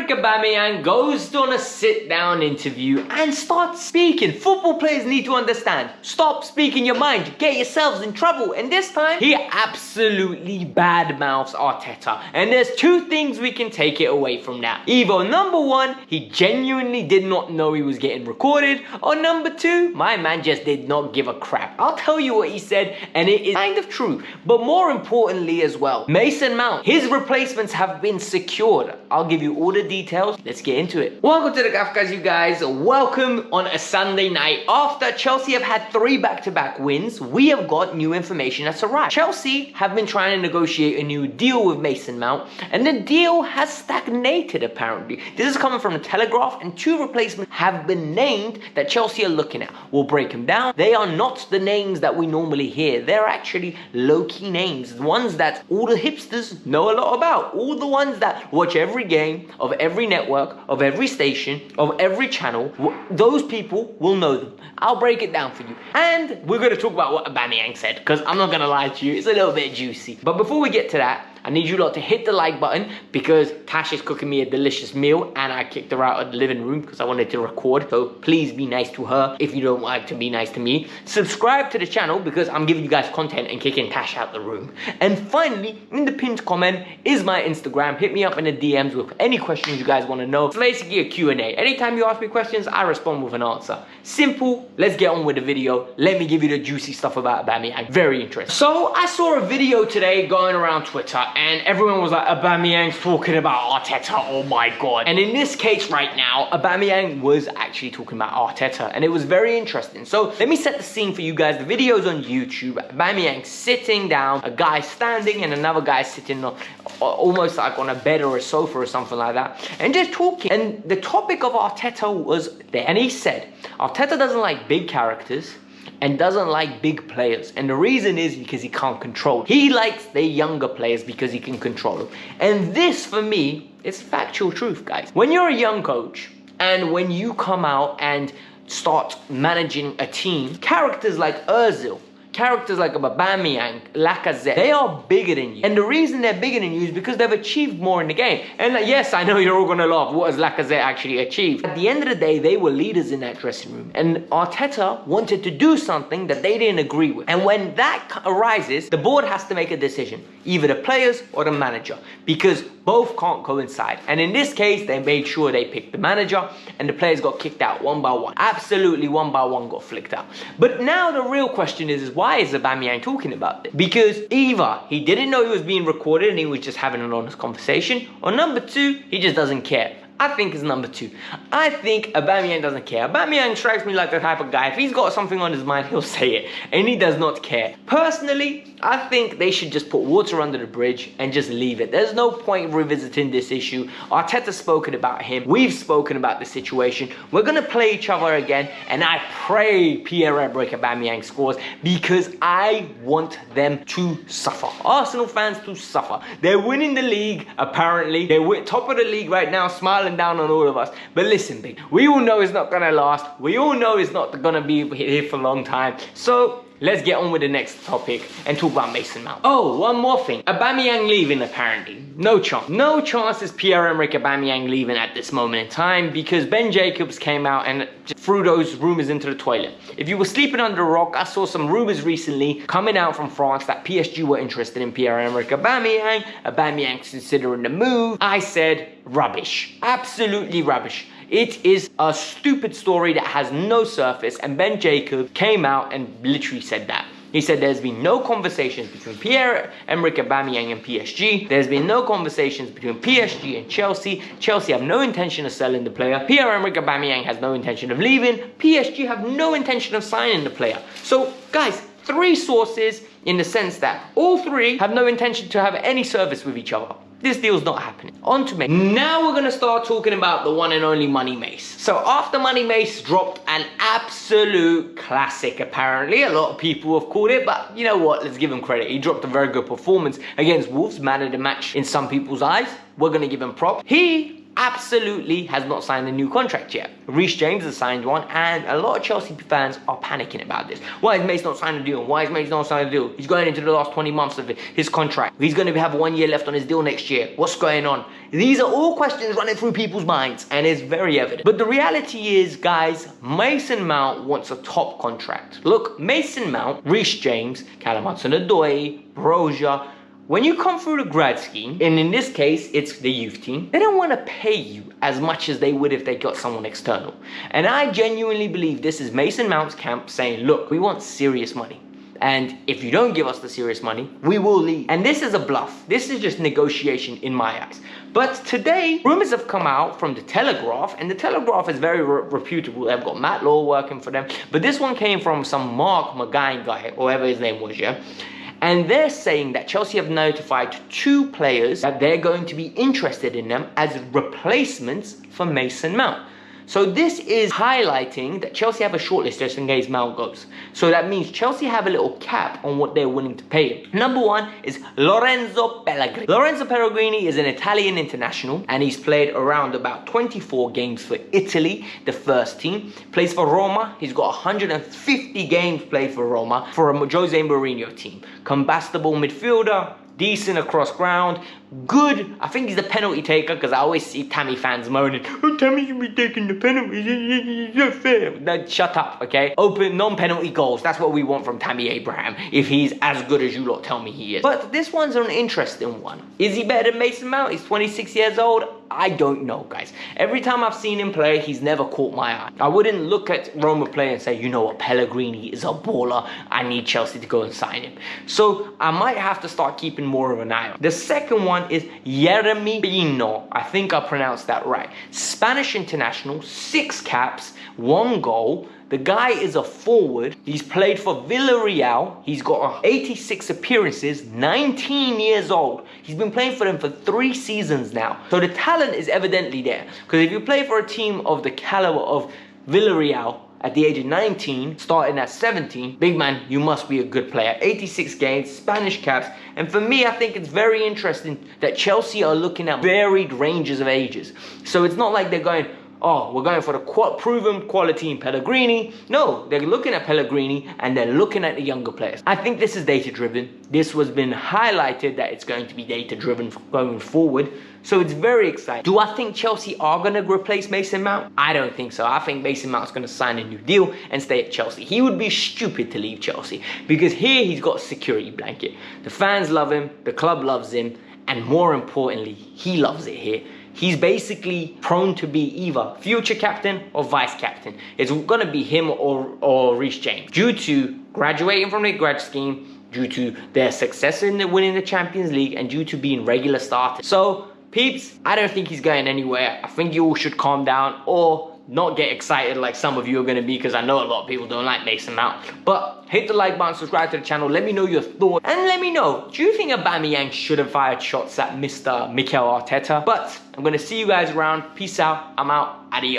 Pierre-Emerick Aubameyang goes on a sit-down interview and starts speaking. Football players need to understand. Stop speaking your mind. Get yourselves in trouble. And this time, he absolutely badmouths Arteta. And there's two things we can take it away from that. Either number one, he genuinely did not know he was getting recorded. Or number two, my man just did not give a crap. I'll tell you what he said, and it is kind of true. But more importantly as well, Mason Mount, his replacements have been secured. I'll give you all the details. Let's get into it. Welcome to the Kavkas, you guys. Welcome on a Sunday night. After Chelsea have had 3 back-to-back wins, we have got new information that's arrived. Chelsea have been trying to negotiate a new deal with Mason Mount, and the deal has stagnated apparently. This is coming from the Telegraph, and 2 replacements have been named that Chelsea are looking at. We'll break them down. They are not the names that we normally hear. They're actually low-key names, the ones that all the hipsters know a lot about, all the ones that watch every game of every network, of every station, of every channel. Those people will know them. I'll break it down for you. And we're going to talk about what Aubameyang said, because I'm not going to lie to you, it's a little bit juicy. But before we get to that, I need you lot to hit the like button because Tash is cooking me a delicious meal and I kicked her out of the living room because I wanted to record. So please be nice to her if you don't like to be nice to me. Subscribe to the channel because I'm giving you guys content and kicking Tash out the room. And finally, in the pinned comment is my Instagram. Hit me up in the DMs with any questions you guys want to know. It's basically a Q&A. Anytime you ask me questions, I respond with an answer. Simple. Let's get on with the video. Let me give you the juicy stuff about Aubameyang. Very interesting. So I saw a video today going around Twitter, and everyone was like, Aubameyang's talking about Arteta, oh my god. And in this case right now, Aubameyang was actually talking about Arteta, and it was very interesting. So let me set the scene for you guys. The video's on YouTube. Aubameyang sitting down, a guy standing, and another guy sitting on, almost like on a bed or a sofa or something like that, and just talking. And the topic of Arteta was there, and he said, Arteta doesn't like big characters and doesn't like big players, and the reason is because he can't control them. He likes the younger players because he can control them. And this for me is factual truth, guys. When you're a young coach and when you come out and start managing a team, characters like Ozil, characters like Aubameyang, Lacazette, they are bigger than you. And the reason they're bigger than you is because they've achieved more in the game. And yes, I know you're all gonna laugh. What has Lacazette actually achieved? At the end of the day, they were leaders in that dressing room. And Arteta wanted to do something that they didn't agree with. And when that arises, the board has to make a decision. Either the players or the manager. Because both can't coincide. And in this case, they made sure they picked the manager and the players got kicked out one by one. Absolutely one by one got flicked out. But now the real question is why is Aubameyang talking about this? Because either he didn't know he was being recorded and he was just having an honest conversation, or number 2, he just doesn't care. I think it's number 2. I think Aubameyang doesn't care. Aubameyang strikes me like the type of guy, if he's got something on his mind, he'll say it. And he does not care. Personally, I think they should just put water under the bridge and just leave it. There's no point revisiting this issue. Arteta's spoken about him. We've spoken about the situation. We're going to play each other again. And I pray Pierre-Emerick Aubameyang scores because I want them to suffer. Arsenal fans to suffer. They're winning the league, apparently. They're top of the league right now, smiling down on all of us. But listen, big, we all know it's not gonna last. We all know it's not gonna be here for a long time. So let's get on with the next topic and talk about Mason Mount. Oh, one more thing. Aubameyang leaving apparently. No chance. No chance is Pierre-Emerick Aubameyang leaving at this moment in time because Ben Jacobs came out and just threw those rumors into the toilet. If you were sleeping under a rock, I saw some rumors recently coming out from France that PSG were interested in Pierre-Emerick Aubameyang. Aubameyang's considering the move. I said rubbish. Absolutely rubbish. It is a stupid story that has no surface, and Ben Jacobs came out and literally said that. He said there's been no conversations between Pierre-Emerick Aubameyang and PSG. There's been no conversations between PSG and Chelsea. Chelsea have no intention of selling the player. Pierre-Emerick Aubameyang has no intention of leaving. PSG have no intention of signing the player. So, guys, 3 sources in the sense that all 3 have no intention to have any service with each other. This deal's not happening. On to me. Now we're gonna start talking about the one and only Money Mace. So after Money Mace dropped an absolute classic, apparently, a lot of people have called it, but you know what, let's give him credit. He dropped a very good performance against Wolves, man of the match in some people's eyes. We're gonna give him props. He absolutely has not signed a new contract yet. Reece James has signed one, and a lot of Chelsea fans are panicking about this. Why is Mason not signing a deal? Why is Mason not signing a deal? He's going into the last 20 months of his contract. He's going to have 1 year left on his deal next year. What's going on? These are all questions running through people's minds, and it's very evident. But the reality is, guys, Mason Mount wants a top contract. Look, Mason Mount, Reece James, Callum Hudson-Odoi, Brozier, when you come through the grad scheme, and in this case, it's the youth team, they don't want to pay you as much as they would if they got someone external. And I genuinely believe this is Mason Mount's camp saying, look, we want serious money. And if you don't give us the serious money, we will leave. And this is a bluff. This is just negotiation in my eyes. But today, rumors have come out from the Telegraph, and the Telegraph is very reputable. They've got Matt Law working for them. But this one came from some Mark McGuine guy, or whatever his name was, yeah? And they're saying that Chelsea have notified 2 players that they're going to be interested in them as replacements for Mason Mount. So this is highlighting that Chelsea have a shortlist just in case Mount goes. So that means Chelsea have a little cap on what they're willing to pay him. Number 1 is Lorenzo Pellegrini. Lorenzo Pellegrini is an Italian international, and he's played around about 24 games for Italy, the first team. Plays for Roma. He's got 150 games played for Roma for a Jose Mourinho team. Combustible midfielder, decent across ground, good. I think he's the penalty taker, because I always see Tammy fans moaning, oh, Tammy should be taking the penalties, it's not fair. No, shut up, okay? Open, non-penalty goals, that's what we want from Tammy Abraham, if he's as good as you lot tell me he is. But this one's an interesting one. Is he better than Mason Mount? He's 26 years old. I don't know, guys. Every time I've seen him play, he's never caught my eye. I wouldn't look at Roma play and say, you know what, Pellegrini is a baller. I need Chelsea to go and sign him. So I might have to start keeping more of an eye on. The second one is Yeremy Pino. I think I pronounced that right. Spanish international, 6 caps, 1 goal. The guy is a forward. He's played for Villarreal. He's got 86 appearances, 19 years old. He's been playing for them for 3 seasons now. So the talent is evidently there. Because if you play for a team of the caliber of Villarreal at the age of 19, starting at 17, big man, you must be a good player. 86 games, Spanish caps. And for me, I think it's very interesting that Chelsea are looking at varied ranges of ages. So it's not like they're going, oh, we're going for the proven quality in Pellegrini. No, they're looking at Pellegrini and they're looking at the younger players. I think this is data-driven. This was been highlighted that it's going to be data-driven going forward. So it's very exciting. Do I think Chelsea are going to replace Mason Mount? I don't think so. I think Mason Mount's going to sign a new deal and stay at Chelsea. He would be stupid to leave Chelsea, because here he's got a security blanket. The fans love him, the club loves him, and more importantly, he loves it here. He's basically prone to be either future captain or vice captain. It's going to be him or Reece James, due to graduating from the grad scheme, due to their success in winning the Champions League, and due to being regular starters. So, peeps, I don't think he's going anywhere. I think you all should calm down, or not get excited like some of you are going to be, because I know a lot of people don't like Mason Mount. But hit the like button, subscribe to the channel, let me know your thoughts, and let me know, do you think Aubameyang should have fired shots at Mr. Mikel Arteta? But I'm going to see you guys around. Peace out. I'm out. Adios.